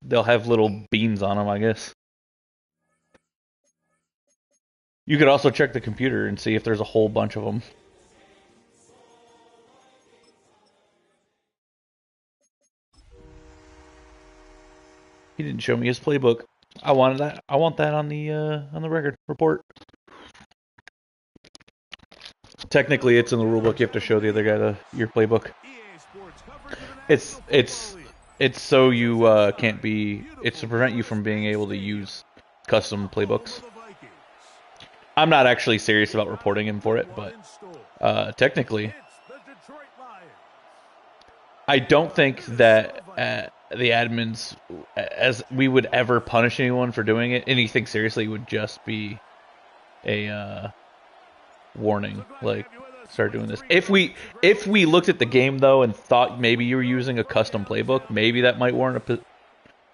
They'll have little beans on them, I guess. You could also check the computer and see if there's a whole bunch of them. He didn't show me his playbook. I wanted that. I want that on the record report. Technically, it's in the rulebook. You have to show the other guy your playbook. It's so you can't be. It's to prevent you from being able to use custom playbooks. I'm not actually serious about reporting him for it, but technically, I don't think that the admins, as we would ever punish anyone for doing it, anything seriously, would just be a warning, like start doing this. If we looked at the game though and thought maybe you were using a custom playbook, maybe that might warrant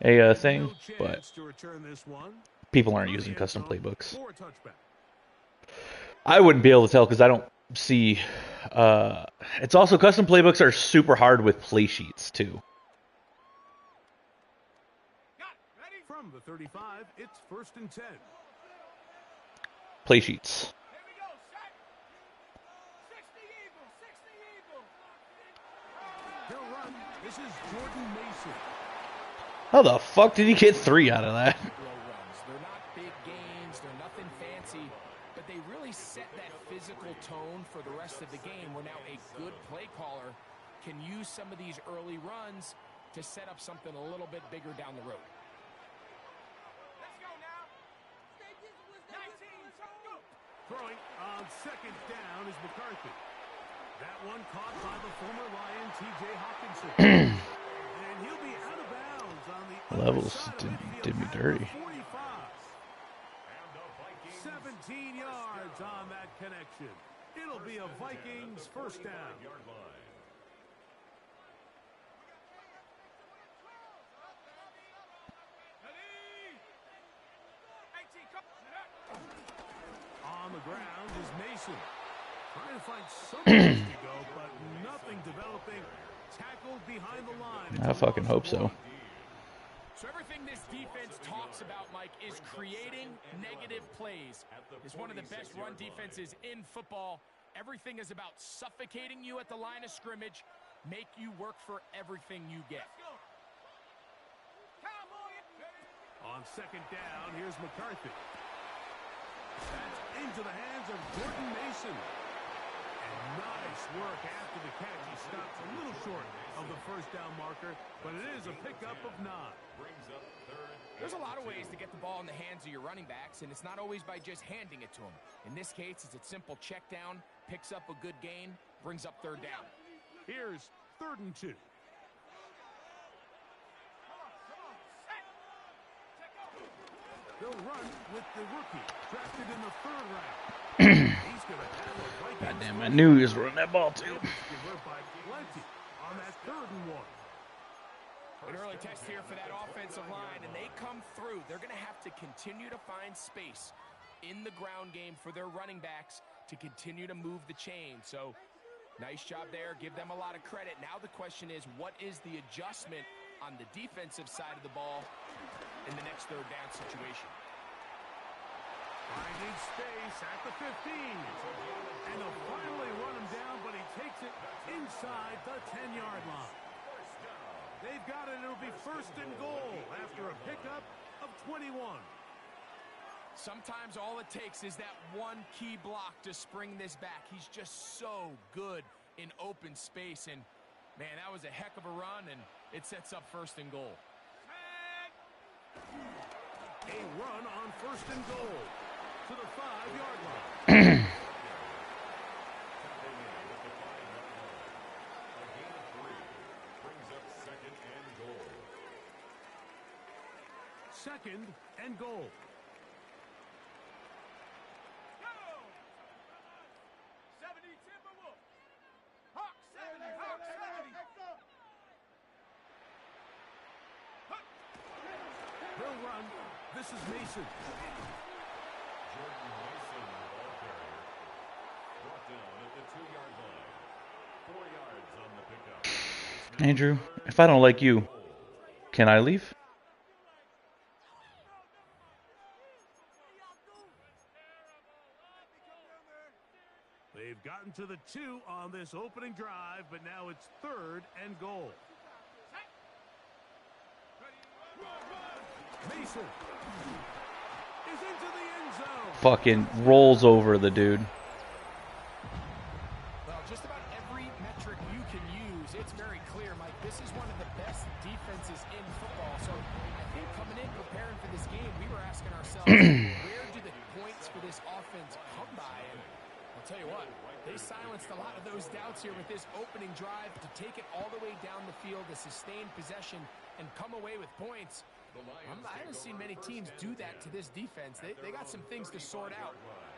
a thing. But people aren't using custom playbooks. I wouldn't be able to tell because I don't see. It's also custom playbooks are super hard with play sheets too. From the 35, it's 1st and 10. Play sheets. This is Jordan Mason. How the fuck did he get 3 out of that? They're not big gains, they're nothing fancy, but they really set that physical tone for the rest of the game where now a good play caller can use some of these early runs to set up something a little bit bigger down the road. Let's go now. 19, go. Throwing on 2nd down is McCarthy. That one caught by the former Lion, T.J. Hawkinson. And he'll be out of bounds on the Levels did me dirty. 17 yards on that connection. It'll be a Vikings 1st down. On the ground is Mason. Trying to find somewhere to go, but nothing developing. Tackled behind the line. I fucking hope so. So everything this defense talks about, Mike, is creating negative plays. It's one of the best run defenses in football. Everything is about suffocating you at the line of scrimmage, make you work for everything you get. On 2nd down, here's McCarthy. That's into the hands of Jordan Mason. And nice work after the catch. He stops a little short of the 1st down marker, but it is a pickup of 9. There's a lot of ways to get the ball in the hands of your running backs, and it's not always by just handing it to them. In this case, it's a simple check down, picks up a good gain, brings up 3rd down. Here's 3rd and 2. They'll run with the rookie, drafted in the 3rd round. He's gonna have a Vikings. Goddamn, I knew he was running that ball too. On that 3rd and 1. An early test here for that offensive line, and they come through. They're going to have to continue to find space in the ground game for their running backs to continue to move the chain. So, nice job there. Give them a lot of credit. Now the question is, what is the adjustment on the defensive side of the ball in the next 3rd down situation? Finding space at the 15. And they'll finally run him down, but he takes it inside the 10-yard line. They've got it. It'll be 1st and goal after a pickup of 21. Sometimes all it takes is that one key block to spring this back. He's just so good in open space. And, man, that was a heck of a run, and it sets up 1st and goal. A run on 1st and goal to the 5-yard line. Second and goal. They'll run. This is Mason. Jordan Mason, the ball carrier, brought down at the 2-yard line. 4 yards on the pickup. Andrew, if I don't like you, Can I leave? They've gotten to the 2 on this opening drive, but now it's 3rd and goal. Mason is into the end zone. Fucking rolls over the dude. Well, just about every metric you can use, it's very clear, Mike. This is one of the best defenses in football. So I think coming in, preparing for this game, we were asking ourselves, where do the points for this offense come by? And I'll tell you what, they silenced a lot of those doubts here with this opening drive to take it all the way down the field, to sustain possession, and come away with points. I haven't seen many teams do that to this defense. They got some things to sort out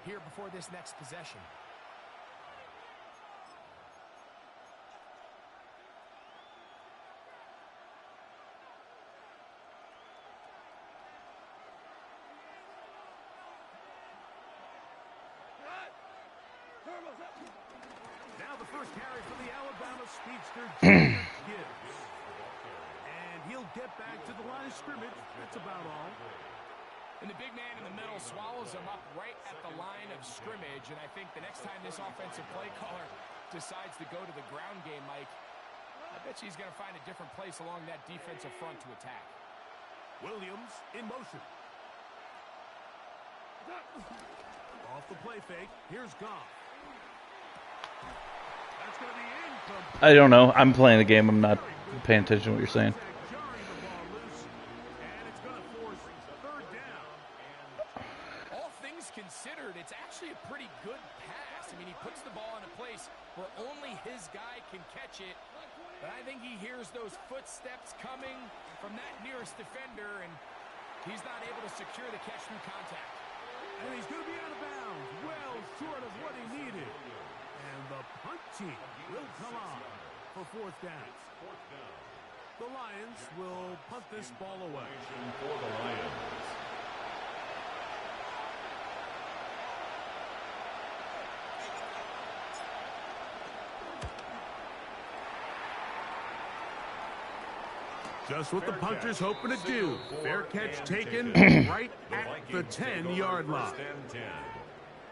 here before this next possession. Now the first carry for the Alabama speedster, Gibbs. And he'll get back to the line of scrimmage. That's about all. And the big man in the middle swallows him up right at the line of scrimmage. And I think the next time this offensive play caller decides to go to the ground game, Mike, I bet you he's going to find a different place along that defensive front to attack. Williams in motion. Off the play fake. Here's Goff. That's going to be incomplete. I don't know. I'm playing the game. I'm not paying attention to what you're saying. Jarring the ball loose, and it's going to force 3rd down. All things considered, it's actually a pretty good pass. I mean, he puts the ball in a place where only his guy can catch it. But I think he hears those footsteps coming from that nearest defender, and he's not able to secure the catch through contact. And he's going to be out of bounds, well short of what he needed. And the punt team will come on for 4th down. The Lions will punt this ball away. For the Lions. Just what the punter's hoping to do. Fair catch taken right at the 10-yard line. 10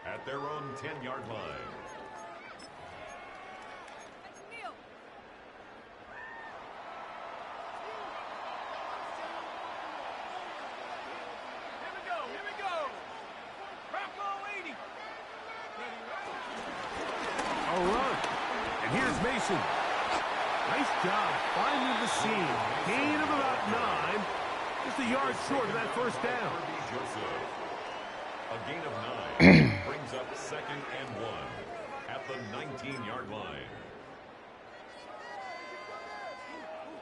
at their own 10-yard line. A run. And here's Mason. Nice job finding the seam. Gain of about 9. Just a yard short of that first down. Joseph. A gain of 9 brings up 2nd and 1 at the 19-yard line.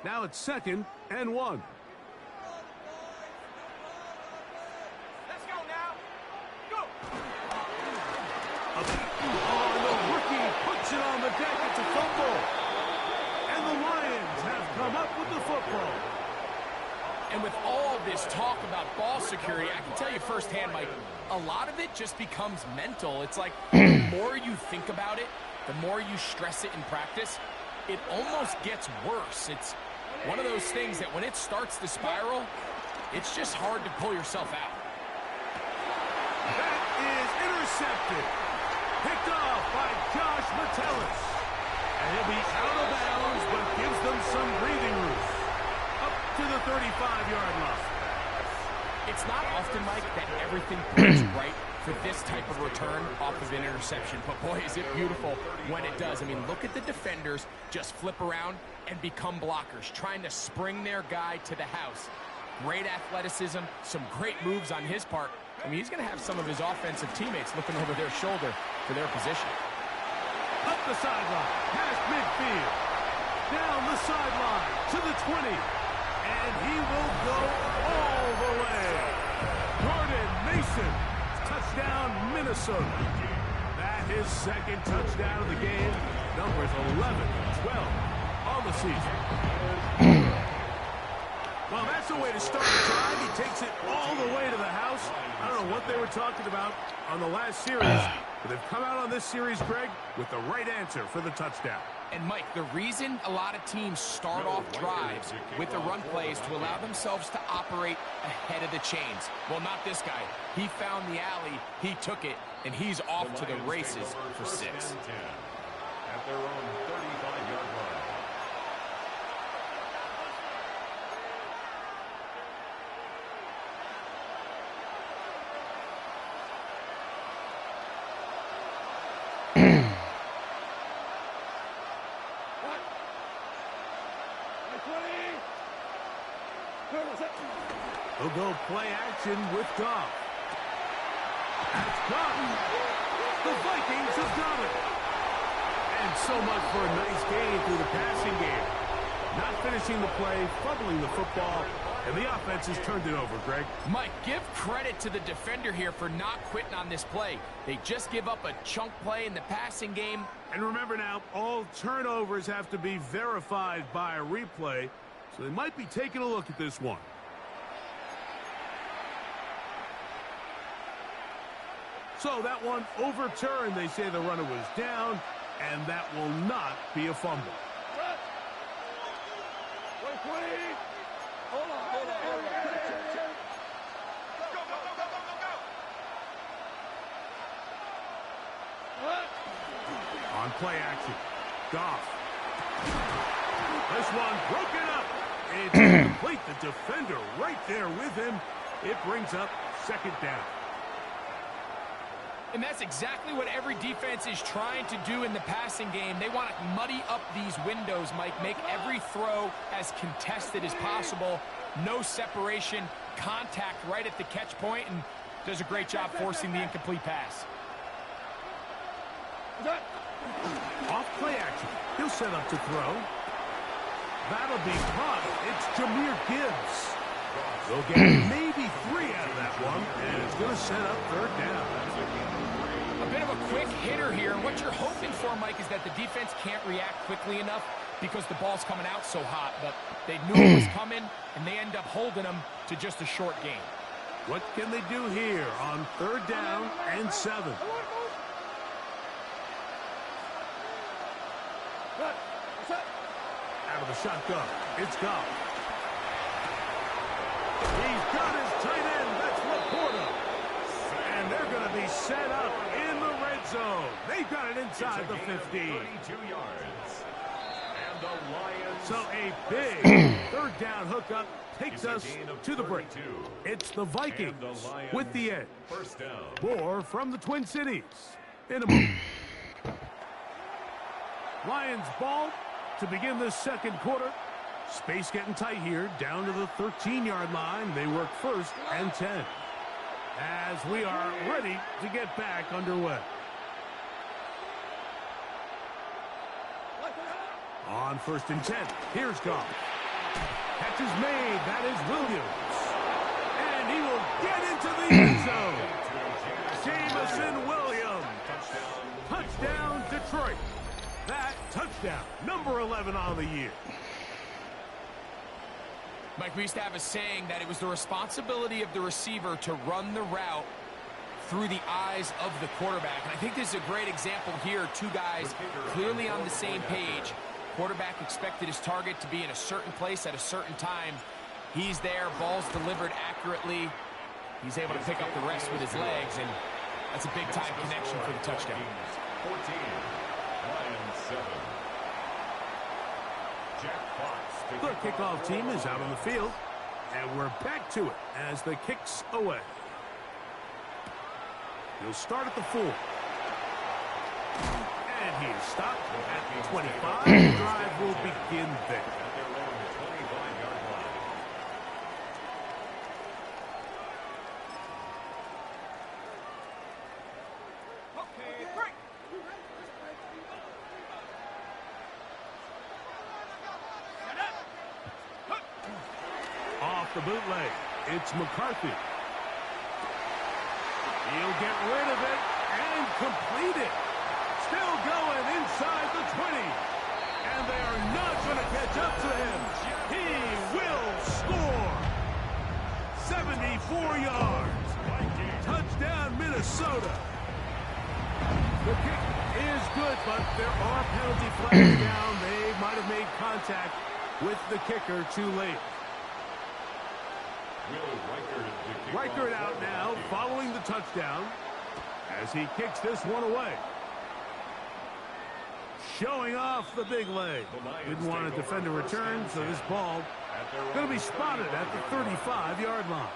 Now it's 2nd and 1. Let's go now. Go. Oh, the rookie puts it on the deck. It's a fumble. And the Lions have come up with the football. And with all this talk about ball security, I can tell you firsthand, Mike, a lot of it just becomes mental. It's like the more you think about it, the more you stress it in practice, it almost gets worse. It's one of those things that when it starts to spiral, it's just hard to pull yourself out. That is intercepted. Picked off by Josh Metellus. And he'll be out of bounds, but gives them some breathing room. Up to the 35-yard line. It's not often, Mike, that everything breaks right for this type of return off of an interception. But boy, is it beautiful when it does. I mean, look at the defenders just flip around and become blockers, trying to spring their guy to the house. Great athleticism, some great moves on his part. I mean, he's going to have some of his offensive teammates looking over their shoulder for their position. Up the sideline, past midfield. Down the sideline to the 20. And he will go all the way. Jordan Mason, touchdown Minnesota. That is 2nd touchdown of the game. Numbers 11 and 12 on the season. Well, that's the way to start the drive. He takes it all the way to the house. I don't know what they were talking about on the last series, but they've come out on this series, Greg, with the right answer for the touchdown. And, Mike, the reason a lot of teams start off drives with the run plays to allow themselves to operate ahead of the chains. Well, not this guy. He found the alley, he took it, and he's off to the races for 6. At their own 35-yard line. He'll go play action with Goff. That's Goff. The Vikings have got it. And so much for a nice gain through the passing game. Not finishing the play, fumbling the football, and the offense has turned it over, Greg. Mike, give credit to the defender here for not quitting on this play. They just give up a chunk play in the passing game. And remember now, all turnovers have to be verified by a replay, so they might be taking a look at this one. So that one overturned. They say the runner was down, and that will not be a fumble. On play action, Goff. This one broken up. It's incomplete. The defender right there with him. It brings up 2nd down. And that's exactly what every defense is trying to do in the passing game. They want to muddy up these windows, Mike, make every throw as contested as possible. No separation, contact right at the catch point, and does a great job forcing the incomplete pass. Off play action. He'll set up to throw. That'll be caught. It's Jahmyr Gibbs. They'll get maybe 3 out of that one, and it's going to set up 3rd down. A bit of a quick hitter here. What you're hoping for, Mike, is that the defense can't react quickly enough because the ball's coming out so hot. But they knew it was coming, and they end up holding them to just a short gain. What can they do here on 3rd down and 7? Out of the shotgun, it's Goff. He's got his tight end. That's Laporta. And they're going to be set up in the red zone. They've got it inside the 15. 32 yards. And the Lions. So a big 3rd down hookup takes us to the break. It's the Vikings with the edge. 1st down. More from the Twin Cities in a moment. Lions ball to begin this 2nd quarter. Space getting tight here, down to the 13-yard line. They work 1st and 10. As we are ready to get back underway. On 1st and 10, here's Goff. Catch is made, that is Williams. And he will get into the end zone. Jameson Williams. Touchdown, Detroit. That touchdown, number 11 on the year. Mike, we used to have a saying that it was the responsibility of the receiver to run the route through the eyes of the quarterback. And I think this is a great example here. 2 guys clearly on the same page. Quarterback expected his target to be in a certain place at a certain time. He's there, ball's delivered accurately. He's able to pick up the rest with his legs, and that's a big-time connection for the touchdown. 14. Lions 7. Jack Fox. The kickoff team is out on the field, and we're back to it as the kicks away. He'll start at the 4. And he is stopped at 25. The drive will begin there. At their own 25-yard line. Off the bootleg, it's McCarthy. He'll get rid of it and complete it. Still going inside the 20. And they are not going to catch up to him. He will score. 74 yards. Touchdown, Minnesota. The kick is good, but there are penalty flags down. They might have made contact with the kicker too late. Reichert out now, following the touchdown, as he kicks this one away. Showing off the big leg. Didn't want to defend a return, so this ball going to be spotted at the 35-yard line.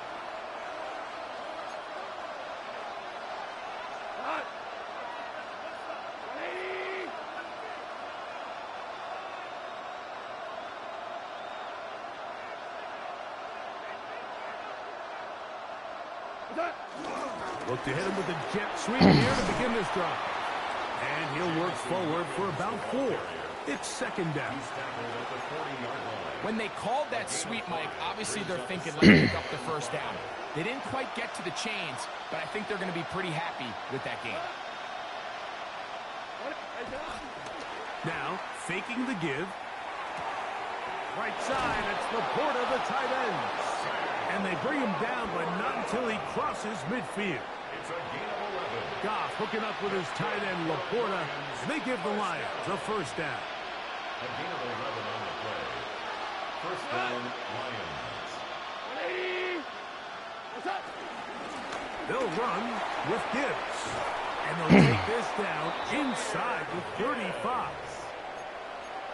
Look to hit him with a jet sweep here to begin this drive. And he'll work forward for about 4. It's second down. When they called that sweep, Mike, obviously they're thinking, let's pick up the first down. They didn't quite get to the chains, but I think they're going to be pretty happy with that game. Now, faking the give. Right side, it's Laporta, the tight end. And they bring him down, but not until he crosses midfield. It's a gain of 11. Goff hooking up with his tight end, Laporta. They give the Lions a first down. A gain of 11 on the play. First down, Lions. They'll run with Gibbs. And they'll take this down inside the 35.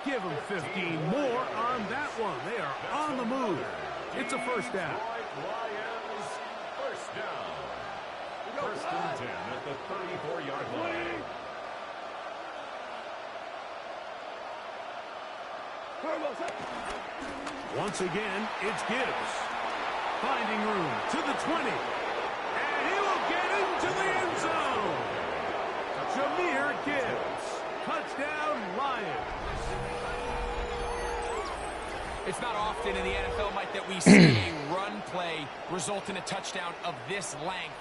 Give them 15 more on that one. They are on the move. It's a first down. Lions, first down. First and 10 at the 34-yard line. Once again, it's Gibbs. Finding room to the 20. And he will get into the end zone. Jahmyr Gibbs. Touchdown, Lions. It's not often in the NFL, Mike, that we see a run play result in a touchdown of this length.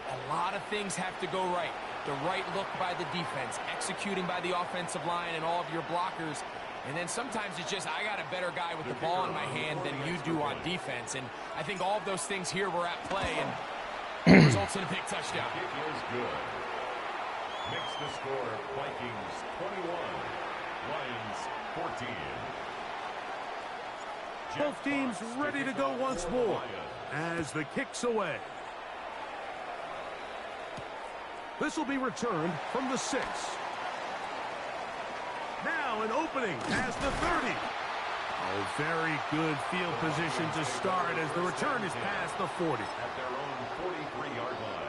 A lot of things have to go right. The right look by the defense, executing by the offensive line and all of your blockers. And then sometimes it's just, I got a better guy with the ball in my hand than you do on defense. And I think all of those things here were at play, and it results in a big touchdown. Kick is good. Makes the score Vikings 21, Lions 14. Both teams ready to go once more as the kick's away. This will be returned from the 6. Now an opening past the 30. Oh, very good field position to start as the return is past the 40. At their own 43-yard line.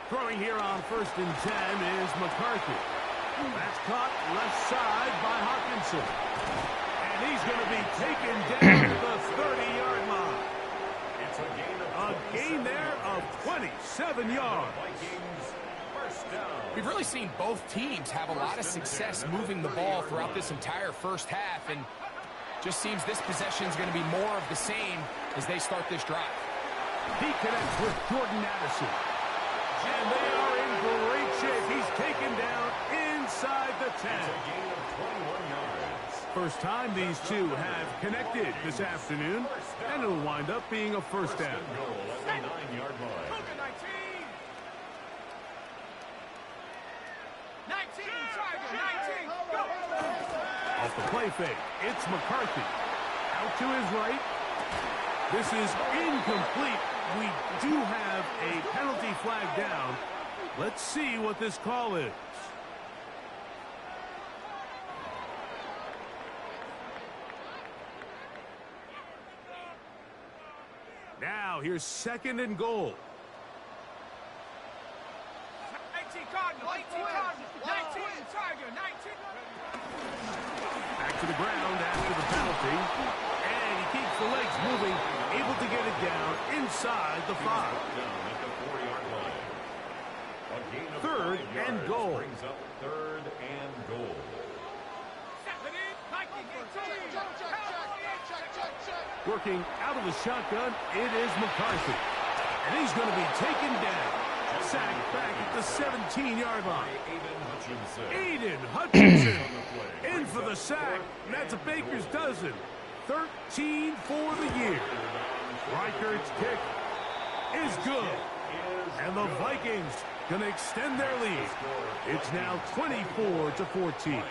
Throwing here on first and 10 is McCarthy. That's caught left side by Hawkinson. And he's going to be taken down to the 30-yard line. It's A gain there of 27 yards. Vikings, first down. We've really seen both teams have a lot of success moving the ball throughout this entire first half, and just seems this possession is going to be more of the same as they start this drive. He connects with Jordan Addison. And they are in great shape. He's taken down inside the 10. It's a gain of 21 yards. First time these two have connected this afternoon, and it'll wind up being a first down. Goal at the 9-yard line. 19, Tiger, 19, go! Off the play fake, it's McCarthy. Out to his right. This is incomplete. We do have a penalty flag down. Let's see what this call is. Now, here's second and goal. 19, Cardinal, 19, Cardinal, 19, Tiger, 19. Back to the ground after the penalty. And he keeps the legs moving, able to get it down inside the 5. Down at the 4-yard line. A gain of Third 5 and yards goal. brings up third and goal. Working out of the shotgun, it is McCarthy. And he's going to be taken down. Sacked back at the 17-yard line. Aiden Hutchinson in for the sack. And that's a baker's dozen. 13 for the year. Reichert's kick is good. And the Vikings going to extend their lead. It's now 24-14.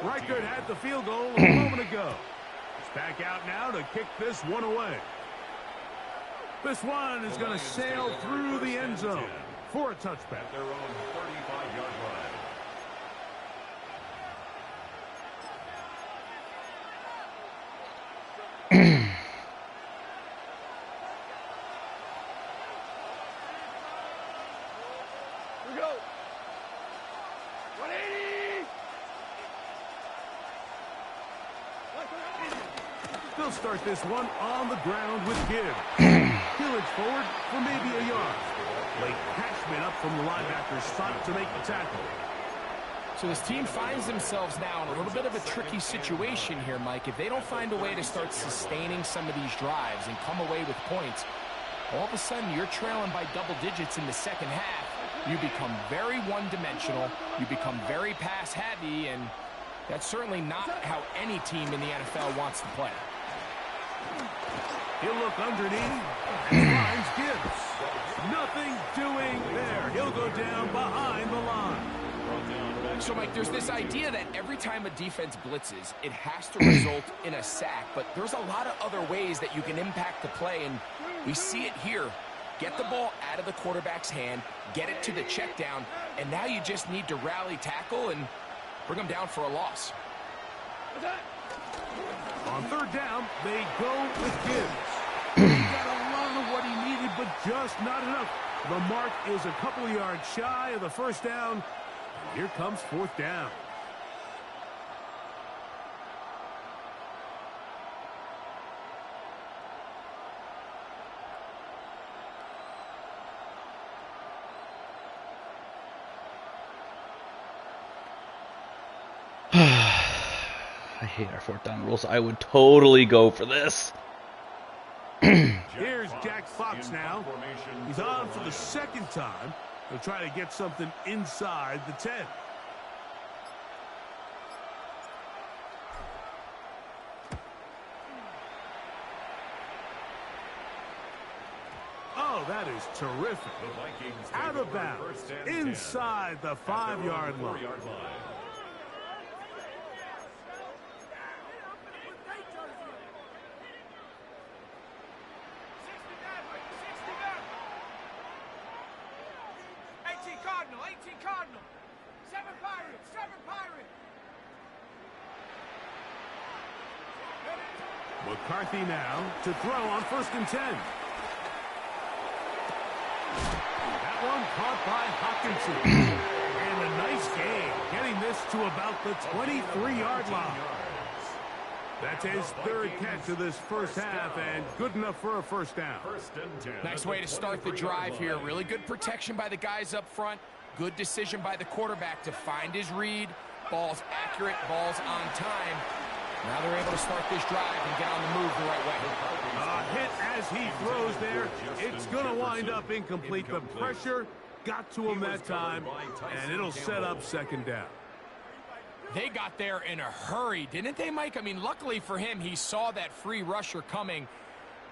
Reichert had the field goal a moment ago. He's back out now to kick this one away. This one is going to sail through the end zone for a touchback. Their own 35-yard line. They'll start this one on the ground with Gibbs. He'll edge forward for maybe a yard. Late Cashman up from the linebacker's spot to make the tackle. So this team finds themselves now in a little bit of a tricky situation here, Mike. If they don't find a way to start sustaining some of these drives and come away with points, all of a sudden you're trailing by double digits in the second half. You become very one-dimensional. You become very pass-heavy, and that's certainly not how any team in the NFL wants to play. He'll look underneath and finds Gibbs. Nothing doing there. He'll go down behind the line. So, Mike, there's this idea that every time a defense blitzes, it has to result in a sack. But there's a lot of other ways that you can impact the play, and we see it here. Get the ball out of the quarterback's hand, get it to the check down, and now you just need to rally tackle and bring them down for a loss. On third down, they go with Gibbs. He got a lot of what he needed, but just not enough. The mark is a couple of yards shy of the first down. Here comes fourth down. I hate our fourth down rules. I would totally go for this. Here's Jack Fox now. He's on for the second time. He'll try to get something inside the 10. Oh, that is terrific. Out of bounds, inside the 5-yard line. Cardinal. 7 Pirates. McCarthy now to throw on 1st and 10. That one caught by Hawkinson. And a nice game, getting this to about the 23-yard line. That's his third catch of this first half, and good enough for a first down. Nice way to start the drive here. Really good protection by the guys up front. Good decision by the quarterback to find his read. Ball's accurate, ball's on time. Now they're able to start this drive and get on the move the right way. Hit as he throws there. It's going to wind up incomplete. The pressure got to him that time, and it'll set up second down. They got there in a hurry, didn't they, Mike? I mean, luckily for him, he saw that free rusher coming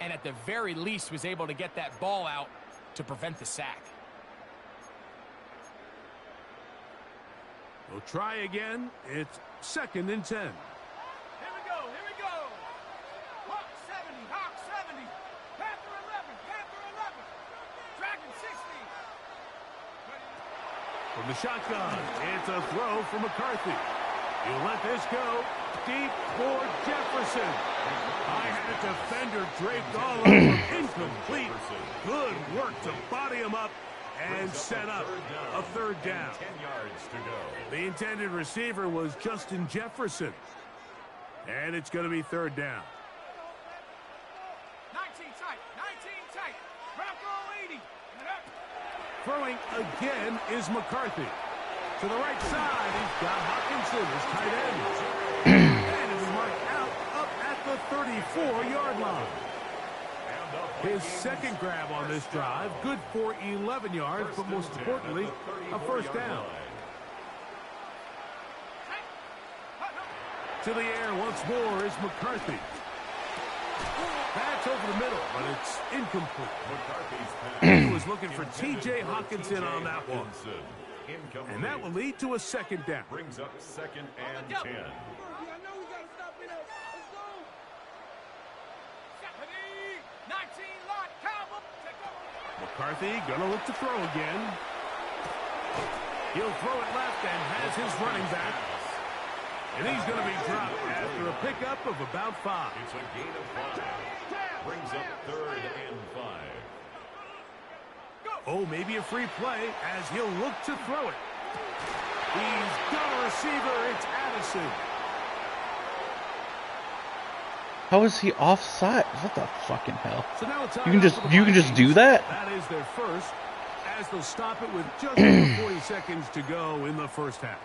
and at the very least was able to get that ball out to prevent the sack. We'll try again. It's 2nd and 10. Here we go. Hawk 70. Panther 11. Dragon 60. From the shotgun, it's a throw for McCarthy. He'll let this go deep for Jefferson. I had a defender draped all over him. Incomplete. Good work to body him up and set up a third down. 10 yards to go. The intended receiver was Justin Jefferson. And it's going to be third down. 19 tight. Bronco 80. Throwing again is McCarthy. To the right side, he's got Hawkinson, his tight end. And it's marked out up at the 34-yard line. His second grab on this drive, good for 11 yards, but most importantly, a first down. To the air once more is McCarthy. That's over the middle, but it's incomplete. McCarthy's pass. He was looking for T.J. Hawkinson on that one. Incomplete. And that will lead to a second down. Brings up second and 10. I know we gotta stop it up. Let's go. 19 lot, Cowboy. Take over. McCarthy gonna look to throw again. He'll throw it left and has his running back. And he's gonna be dropped after a pickup of about 5. It's a gain of 5. Brings up third and 5. Oh, maybe a free play as he'll look to throw it. He's got a receiver. It's Addison. How is he offside? What the fucking hell? So now it's You can just do that? That is their first, as they'll stop it with just over 40 seconds to go in the first half.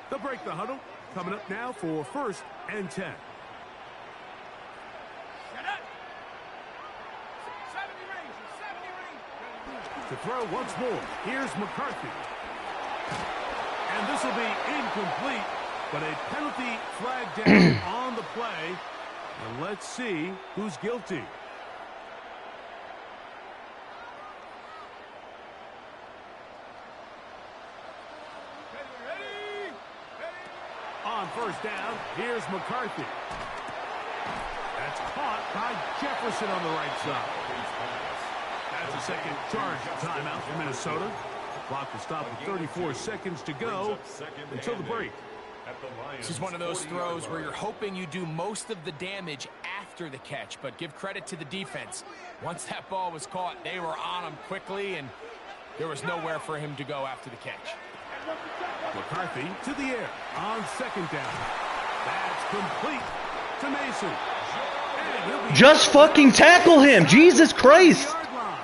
They'll break the huddle. Coming up now for first and 10. Shut up. 70 range, 70 range. To throw once more, here's McCarthy. And this will be incomplete, but a penalty flag down on the play. And let's see who's guilty. Ready. On first down, here's McCarthy. That's caught by Jefferson on the right side. That's a second charge timeout for Minnesota. Clock will stop with 34 seconds to go until the break. This is one of those throws where you're hoping you do most of the damage after the catch, but give credit to the defense. Once that ball was caught, they were on him quickly, and there was nowhere for him to go after the catch. McCarthy to the air on second down. That's complete to Mason. And he'll be Just fucking tackle him! Jesus Christ! yard line.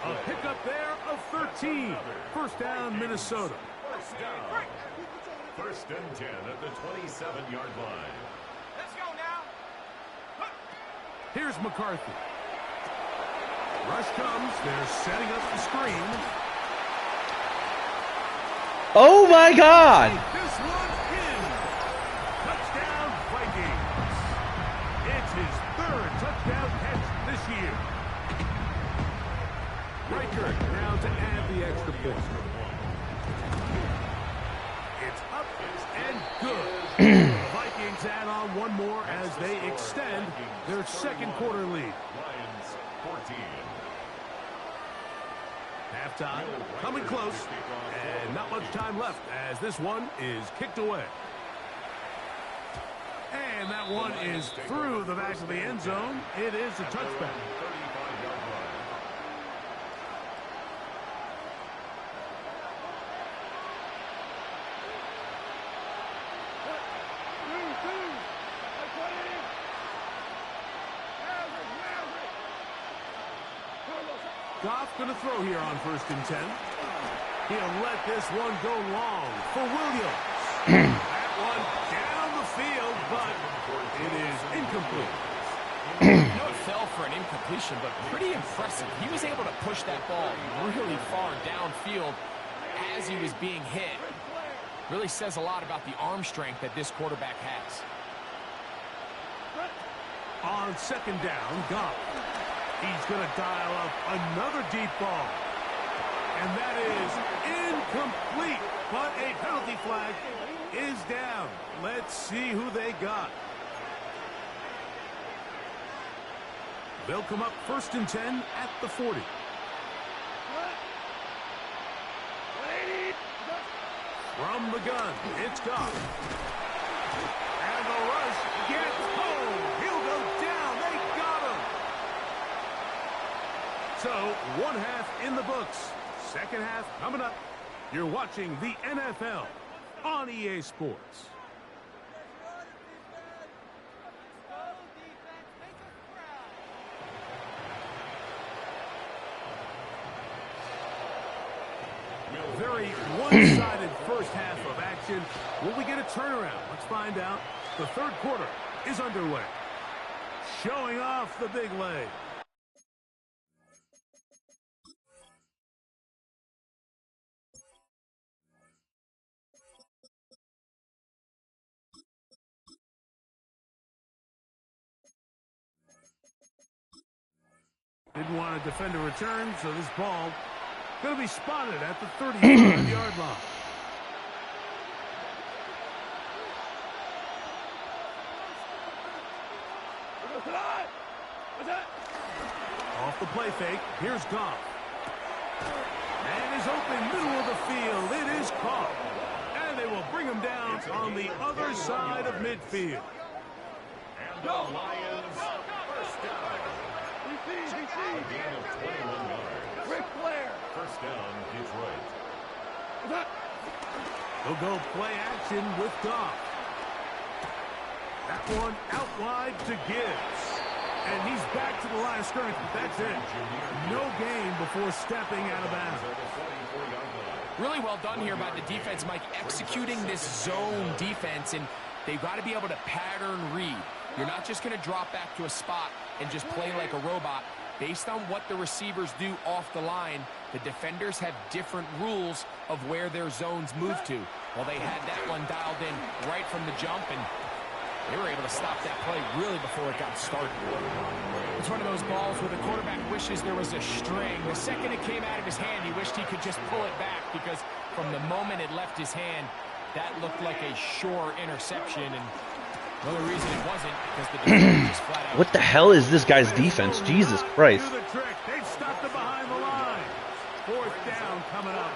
A pickup there of 13. First down, Minnesota. First and 10 at the 27-yard line. Let's go now. Here's McCarthy. Rush comes. They're setting up the screen. Oh my god! This one in. Touchdown, Vikings. It's his third touchdown catch this year. Riker now to add the extra point. It's up and good. The Vikings add on one more as they extend their second quarter lead. Lions 14. Halftime coming close, and not much time left as this one is kicked away. And that one is through the back of the end zone. It is a touchback. 35-yard line. Goff going to throw here on first and 10. He'll let this one go long for Williams. That one down the field, but it is incomplete. I know it fell for an incompletion, but pretty impressive. He was able to push that ball really far downfield as he was being hit. Really says a lot about the arm strength that this quarterback has. On second down, Goff. He's going to dial up another deep ball. And that is incomplete, but a penalty flag is down. Let's see who they got. They'll come up first and 10 at the 40. From the gun, it's Goff. And the rush gets home. He'll go down. They got him. So, one half in the books. Second half coming up. You're watching the NFL on EA Sports. Very one-sided first half of action. Will we get a turnaround? Let's find out. The third quarter is underway. Showing off the big leg. Didn't want to defend a return, so this ball going to be spotted at the 35-yard line. Off the play fake, here's Goff. And is open middle of the field. It is caught. And they will bring him down on the other side of midfield. And the Lions first down. A gain of 21 yards. First down, Detroit. They'll go play action with Goff. That one out wide to Gibbs. And he's back to the line of scrimmage. That's it. No gain before stepping out of bounds. Really well done here by the defense, Mike, executing this zone defense, and they've got to be able to pattern read. You're not just going to drop back to a spot and just play like a robot. Based on what the receivers do off the line, the defenders have different rules of where their zones move to. Well, they had that one dialed in right from the jump, and they were able to stop that play really before it got started. It's one of those balls where the quarterback wishes there was a string. The second it came out of his hand, he wished he could just pull it back, because from the moment it left his hand, that looked like a sure interception. And the only reason it wasn't because the defender just flat out. What the hell is this guy's defense? Jesus Christ. Do the trick. They've stopped it behind the line. Fourth down coming up.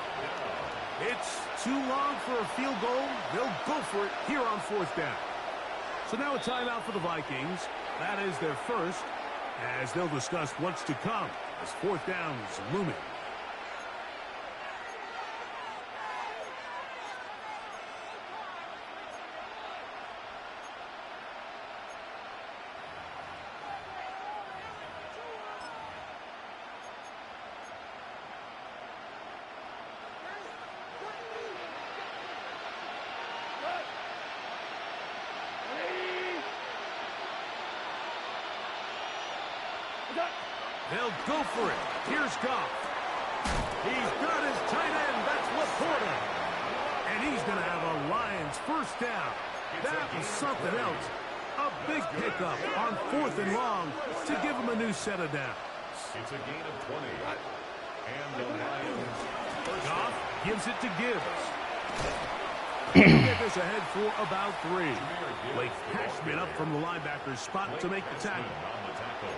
It's too long for a field goal. They'll go for it here on fourth down. So now a timeout for the Vikings. That is their first, as they'll discuss what's to come as fourth down is looming. They'll go for it. Here's Goff. He's got his tight end. That's Laporta. And he's going to have a Lions first down. That was something else. A big pickup on fourth and long to give him a new set of downs. It's a gain of 20. And the Lions first Goff down. gives it to Gibbs. Get this ahead for about 3. Blake Cashman up from the linebacker's spot to make the tackle. On the tackle.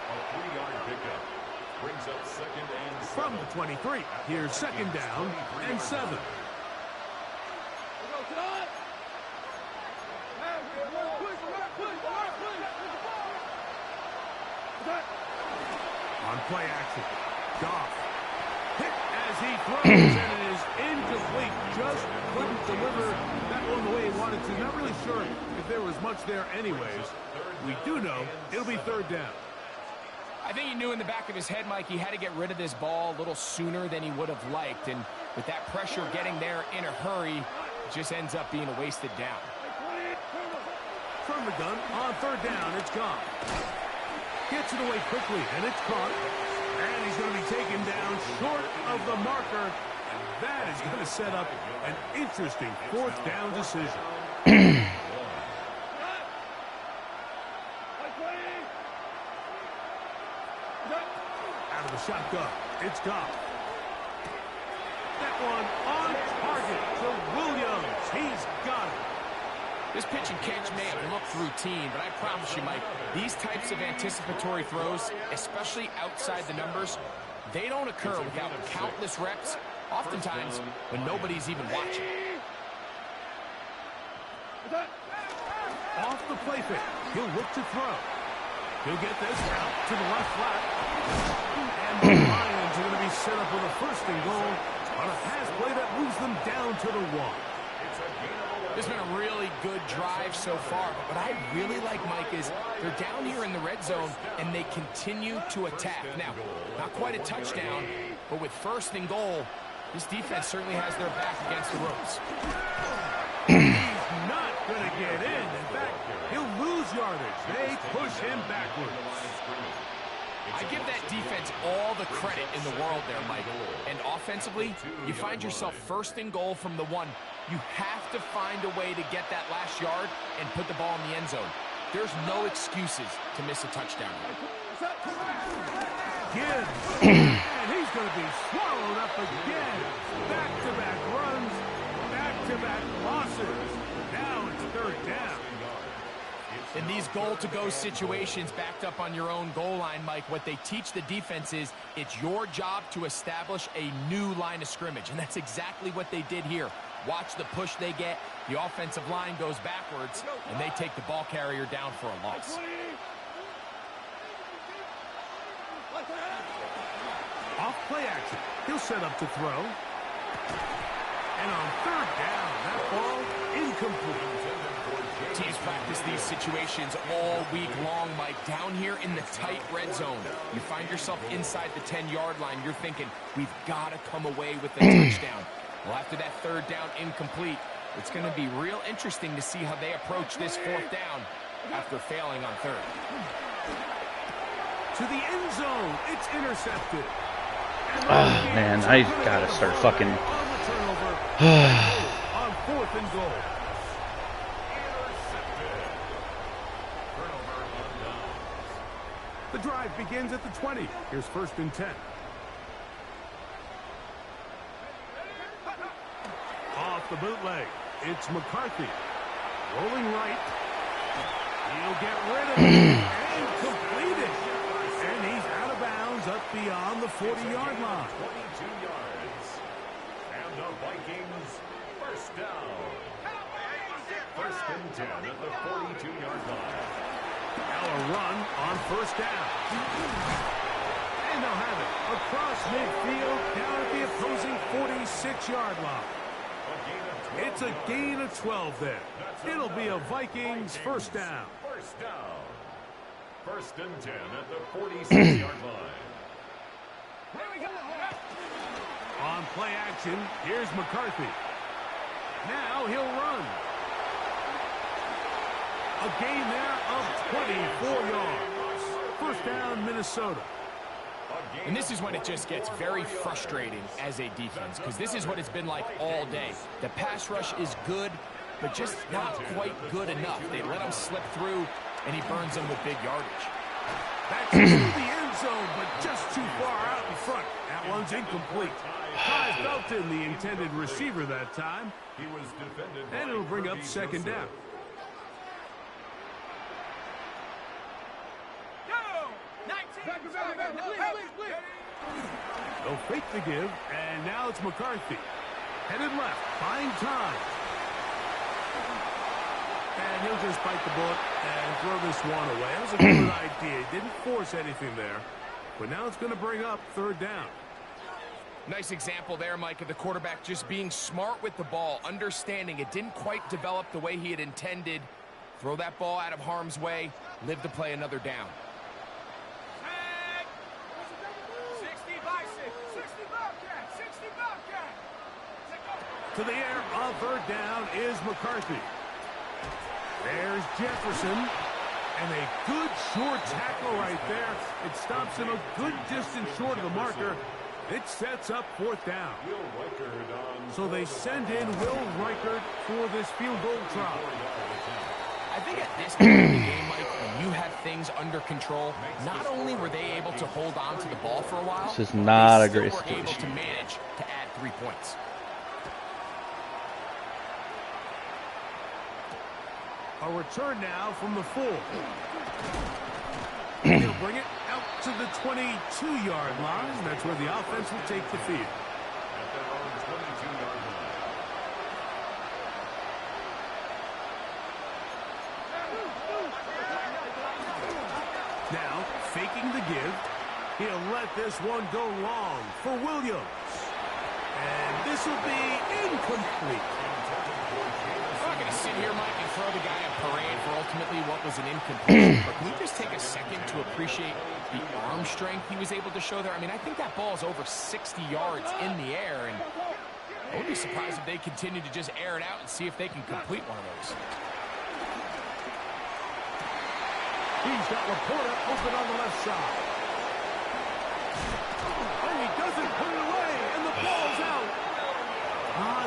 A 3-yard pickup brings up second and 7. From the 23, here's second down and 7. On play action, Goff hit as he throws, and it is incomplete. Just couldn't deliver that one the way he wanted to. Not really sure if there was much there anyways. We do know it'll be third down. I think he knew in the back of his head, Mike, he had to get rid of this ball a little sooner than he would have liked. And with that pressure getting there in a hurry, it just ends up being a wasted down. From the gun, on third down, it's gone. Gets it away quickly, and it's caught. And he's going to be taken down short of the marker. And that is going to set up an interesting fourth down decision. Out of the shotgun, it's Goff. That one on target to Williams. He's got it. This pitch and catch may have looked routine, but I promise you, Mike, these types of anticipatory throws, especially outside the numbers, they don't occur without countless reps, oftentimes when nobody's even watching. Off the play fake, he'll look to throw. He'll get this out to the left flat. And the Lions are going to be set up with a first and goal on a pass play that moves them down to the 1. This has been a really good drive so far. But what I really like, Mike, is they're down here in the red zone, and they continue to attack. Now, not quite a touchdown, but with first and goal, this defense certainly has their back against the ropes. He's not going to get in. In fact, he'll lose yardage. They push him backwards. I give that defense all the credit in the world there, Mike. And offensively, you find yourself first and goal from the 1. You have to find a way to get that last yard and put the ball in the end zone. There's no excuses to miss a touchdown. Gibbs. And he's going to be swallowed up again. Back-to-back runs, back-to-back losses. Now it's third down. In these goal-to-go situations backed up on your own goal line, Mike, what they teach the defense is it's your job to establish a new line of scrimmage, and that's exactly what they did here. Watch the push they get. The offensive line goes backwards, and they take the ball carrier down for a loss. Off play action. He'll set up to throw. And on third down, that ball incomplete. Teams practice these situations all week long, Mike. Down here in the tight red zone, you find yourself inside the 10-yard line. You're thinking, we've got to come away with a touchdown. Well, after that third down incomplete, it's going to be real interesting to see how they approach this fourth down after failing on third. To the end zone, it's intercepted. Oh, man, I gotta start fucking... On fourth and goal. The drive begins at the 20. Here's first and 10. Off the bootleg, it's McCarthy. Rolling right. He'll get rid of it and complete it. And he's out of bounds up beyond the 40-yard line. 22 yards. And the Vikings first down. First and 10 at the 42-yard line. Now a run on first down. And they'll have it across midfield down at the opposing 46-yard line. It's a gain of 12 there. It'll be a Vikings first down. First down. First and 10 at the 46-yard line. On play action, here's McCarthy. Now he'll run. A gain there of 24 yards. First down, Minnesota. And this is when it just gets very frustrating as a defense, because this is what it's been like all day. The pass rush is good, but just not quite good enough. They let him slip through, and he burns them with big yardage. That's to the end zone, but just too far out in front. That one's incomplete. Ty Belton, the intended receiver that time. He was defended, and it'll bring up second down. They'll fake the give, and now it's McCarthy. Headed left, buying time. And he'll just bite the bullet and throw this one away. That was a good idea. He didn't force anything there. But now it's going to bring up third down. Nice example there, Mike, of the quarterback just being smart with the ball, understanding it didn't quite develop the way he had intended. Throw that ball out of harm's way, live to play another down. To the air on third down is McCarthy. There's Jefferson. And a good short tackle right there. It stops him a good distance short of the marker. It sets up fourth down. So they send in Will Reichert for this field goal try. I think at this point in the game, Mike, when you have things under control, not only were they able to hold on to the ball for a while, this is not a great they still were able to situation. manage to add 3 points. A return now from the full. He'll bring it out to the 22-yard line. That's where the offense will take the field. At their own 22-yard line. Now, faking the give. He'll let this one go long for Williams. And this will be incomplete. I'm not going to sit here, Mike, and throw the guy a parade for ultimately what was an incompletion. But can we just take a second to appreciate the arm strength he was able to show there? I mean, I think that ball is over 60 yards in the air, and I wouldn't be surprised if they continue to just air it out and see if they can complete one of those. He's got Laporta open on the left side. Oh, he doesn't put it away, and the ball's out.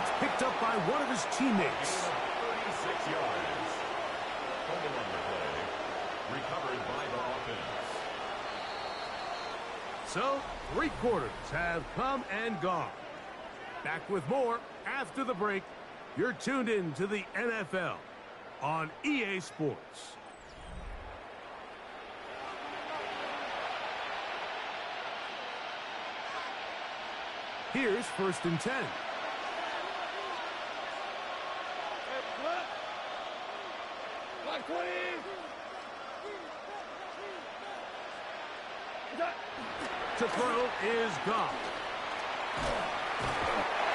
It's picked up by one of his teammates. 36 yards. Holding on the play. Recovered by the offense. So, 3 quarters have come and gone. Back with more after the break. You're tuned in to the NFL on EA Sports. Here's 1st and 10. To throw is gone.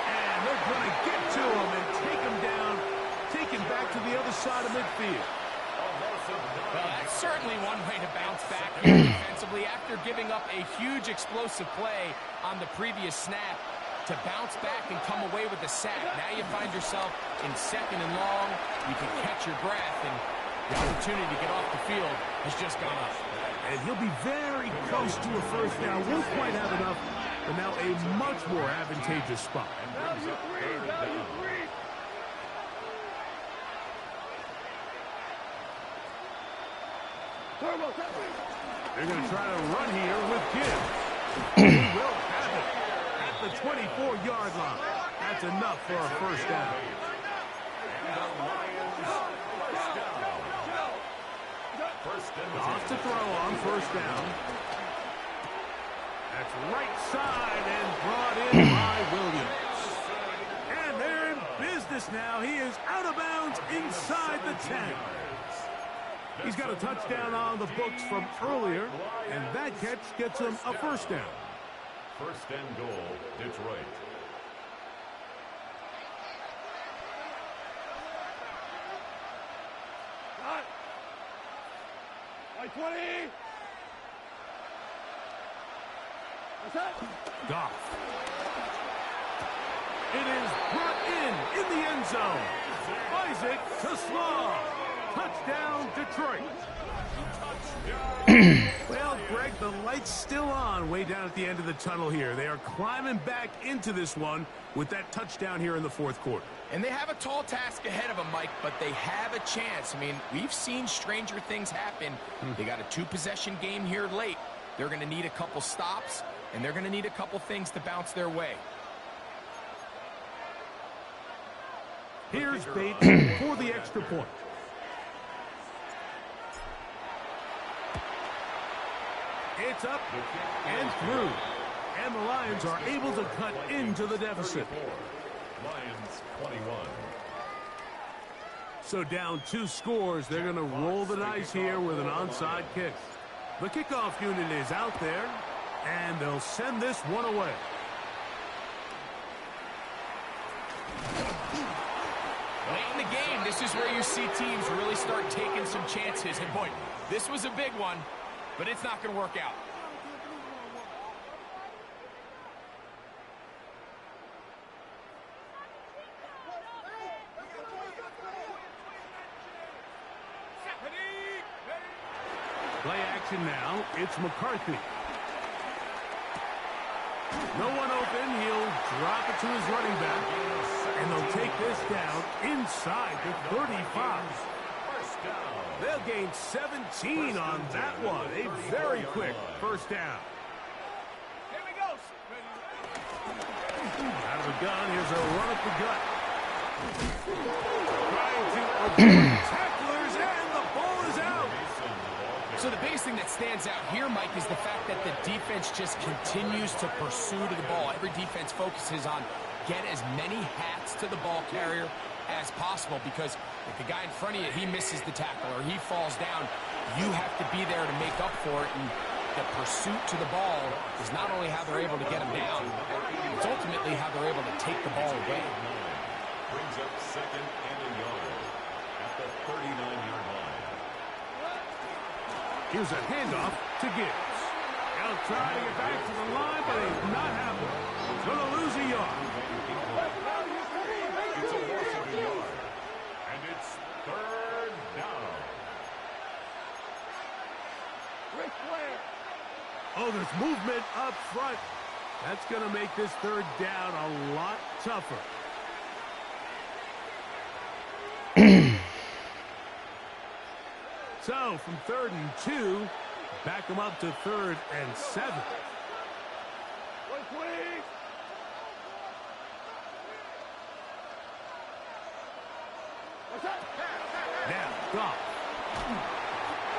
And they're going to get to him and take him down, take him back to the other side of midfield. Well, that's certainly one way to bounce back here defensively after giving up a huge explosive play on the previous snap. To bounce back and come away with a sack. Now you find yourself in 2nd and long. You can catch your breath, and the opportunity to get off the field has just gone up. And he'll be very close to a 1st down. Won't quite have enough, but now a much more advantageous spot. They're going to try to run here with Gibbs. He will have it at the 24-yard line. That's enough for a 1st down. Off to throw on 1st down. That's right side and brought in by Williams. And they're in business now. He is out of bounds inside the 10. He's got a touchdown on the books from earlier, and that catch gets him a 1st down. 1st and goal, Detroit. Goff. It is brought in the end zone. Isaac to Slaw. Touchdown, Detroit. Well, Greg, the light's still on way down at the end of the tunnel here. They are climbing back into this one with that touchdown here in the 4th quarter. And they have a tall task ahead of them, Mike, but they have a chance. I mean, we've seen stranger things happen. They got a 2-possession game here late. They're going to need a couple stops, and they're going to need a couple things to bounce their way. Here's Bates for the extra point. It's up and through. And the Lions are able to cut into the deficit. Lions 21. So down 2 scores, they're going to roll the dice here with an onside kick. The kickoff unit is out there, and they'll send this one away. Late in the game, this is where you see teams really start taking some chances. And boy, this was a big one, but it's not going to work out. Play action now. It's McCarthy. No one open. He'll drop it to his running back. And they'll take this down inside the 35. They'll gain 17 on that one. A very quick 1st down. Here we go. Out of the gun. Here's a run up the gut. Trying to avoid tacklers, and the ball is out. So the biggest thing that stands out here, Mike, is the fact that the defense just continues to pursue to the ball. Every defense focuses on get as many hats to the ball carrier as possible, because if the guy in front of you, he misses the tackle or he falls down, you have to be there to make up for it. And the pursuit to the ball is not only how they're able to get him down, it's ultimately how they're able to take the ball away. Brings up 2nd and a yard at the 39-yard line. Here's a handoff to Gibbs. They'll try to get back to the line, but it's not happening. Going to lose a yard. It's a loss of a yard. And it's 3rd down. Oh, there's movement up front. That's going to make this 3rd down a lot tougher. So, from 3rd and 2, back them up to 3rd and 7. Now, Goff.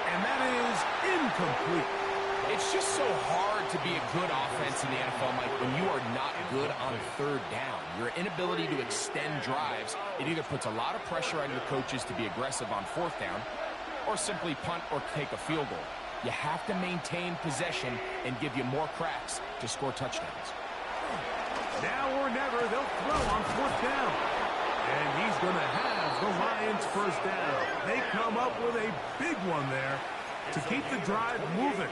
And that is incomplete. It's just so hard to be a good offense in the NFL, Mike, when you are not good on third down. Your inability to extend drives, it either puts a lot of pressure on your coaches to be aggressive on fourth down or simply punt or take a field goal. You have to maintain possession and give you more cracks to score touchdowns. Now or never, they'll throw on fourth down. And he's going to have the Lions first down. They come up with a big one there to keep the drive moving.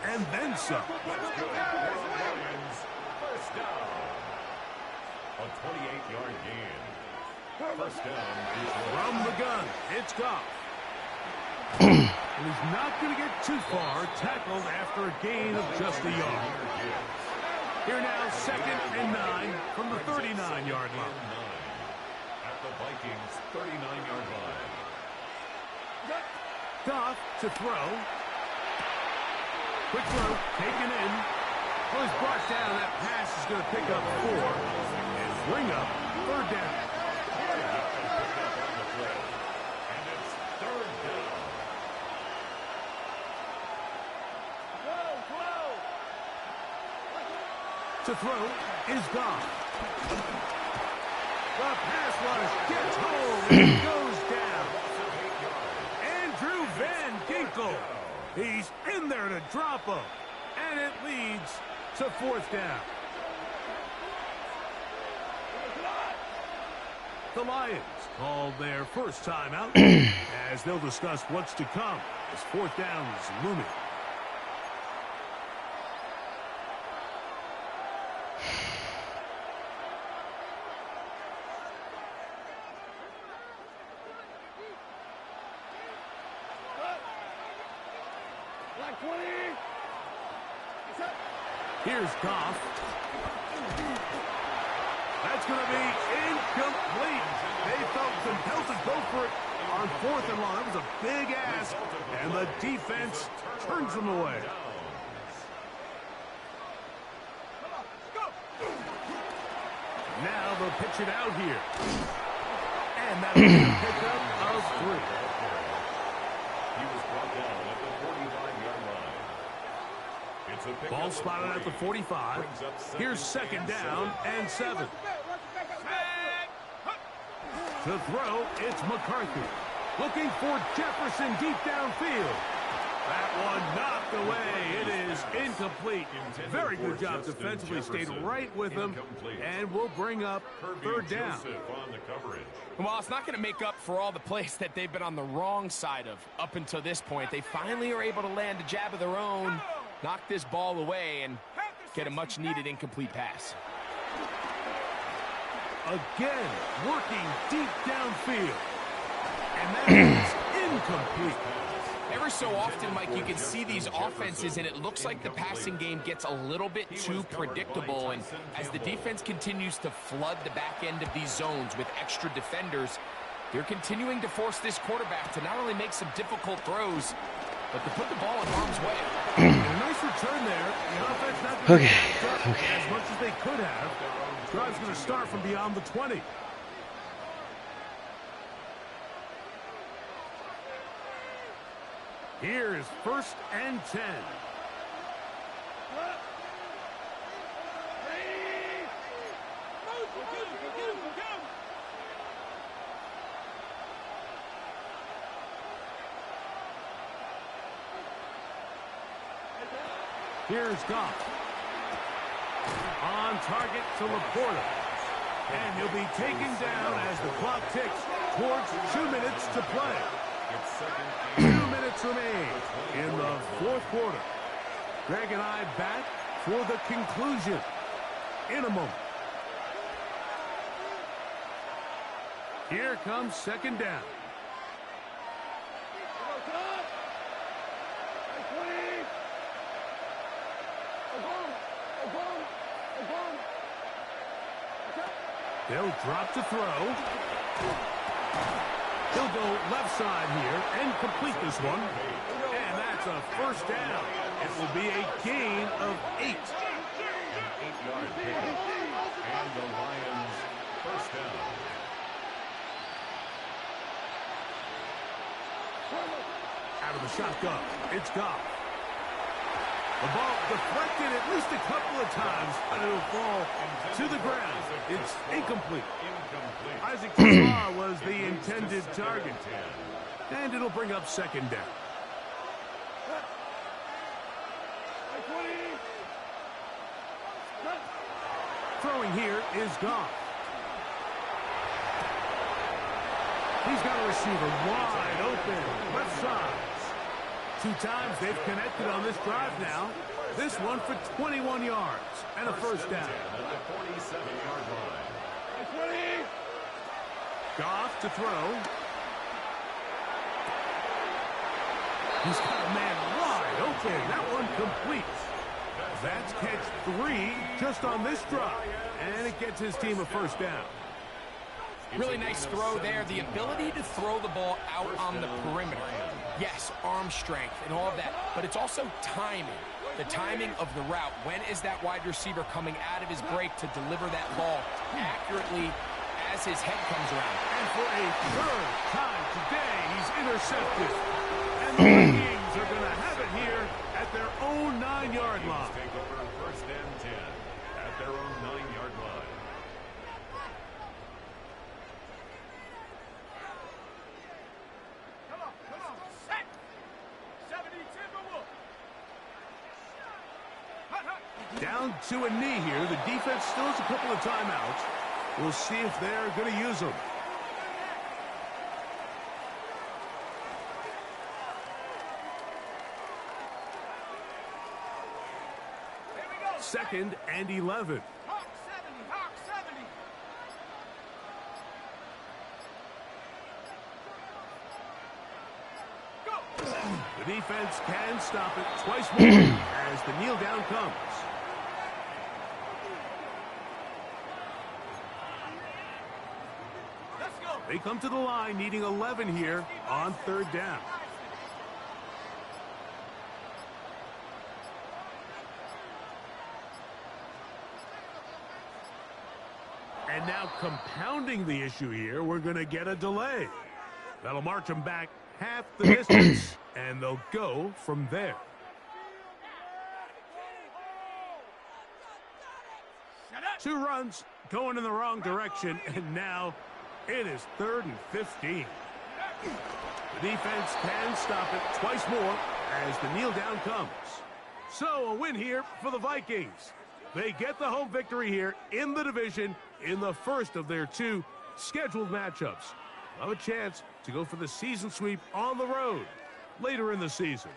And then some. Lions, first down. A 28-yard gain. First down. From the gun, it's Goff. And he's not going to get too far, tackled after a gain of just a yard. Here now, 2nd and 9 from the 39-yard line. At the Vikings' 39-yard line. Goff to throw. Quick throw, taken in. Well, he's brought down. That pass is going to pick up 4 and bring up third down. And it's third down. To throw is Goff. The pass rush gets home and goes down. Andrew Van Ginkel. He's in there to drop him. And it leads to fourth down. The Lions called their first timeout as they'll discuss what's to come as fourth down is looming. Here's Goff. That's going to be incomplete. They felt compelled to go for it on 4th and long. That was a big ask, and the defense turns them away. Now they'll pitch it out here. And that'll be a pickup of 3. He was brought down at the 45-yard line. It's a pickup. Ball spotted at the 45. Here's 2nd down and 7. To throw, it's McCarthy. Looking for Jefferson deep downfield. That one knocked away. It is incomplete. Very good job defensively. Stayed right with him. And will bring up third down. Well, it's not going to make up for all the plays that they've been on the wrong side of up until this point. They finally are able to land a jab of their own, knock this ball away, and get a much-needed incomplete pass. Again, working deep downfield. And that is incomplete. Every so often, Mike, you can see these offenses, and it looks like the passing game gets a little bit too predictable. And as the defense continues to flood the back end of these zones with extra defenders, they're continuing to force this quarterback to not only make some difficult throws, but to put the ball in harm's way. A nice return there. The offense not going to as much as they could have. Drive's going to start from beyond the 20. Here is 1st and 10. Here's Goff. On target to Laporta. And he'll be taken down as the clock ticks towards 2 minutes to play. 2 minutes remain in the 4th quarter. Greg and I back for the conclusion in a moment. Here comes 2nd down. They'll drop to throw. He'll go left side here and complete this one. And that's a first down. It will be a gain of 8. An 8-yard pickup. And the Lions first down. out of the shotgun. It's Goff. The ball deflected at least a couple of times, and it'll fall to the ground. It's incomplete. Isaac Tafar was the intended target. And it'll bring up second down. Throwing here is Goff. He's got a receiver wide open, left side. 2 times they've connected on this drive now. This one for 21 yards and a first down. Goff to throw. He's got a man wide open. That one complete. That's catch 3 just on this drive. And it gets his team a first down. Really nice throw there. The ability to throw the ball out on the perimeter. Yes, arm strength and all of that, but it's also timing. The timing of the route. When is that wide receiver coming out of his break to deliver that ball accurately as his head comes around? And for a third time today, he's intercepted. And the Vikings are going to have it here at their own 9-yard line. Take over first and 10 at their own 9-yard line. Set. 70 Timberwolves. Down to a knee here. The defense still has a couple of timeouts. We'll see if they're going to use them. Here we go. 2nd and 11. Hawk 70. Hawk 70. The defense can stop it twice more as the kneel down comes. Let's go. They come to the line needing 11 here on 3rd down. And now compounding the issue here, we're going to get a delay. That'll march them back half the distance, and they'll go from there. Shut up. 2 runs going in the wrong direction, and now it is 3rd and 15. The defense can stop it twice more as the kneel down comes. So a win here for the Vikings. They get the home victory here in the division in the first of their 2 scheduled matchups. Have a chance to go for the season sweep on the road later in the season.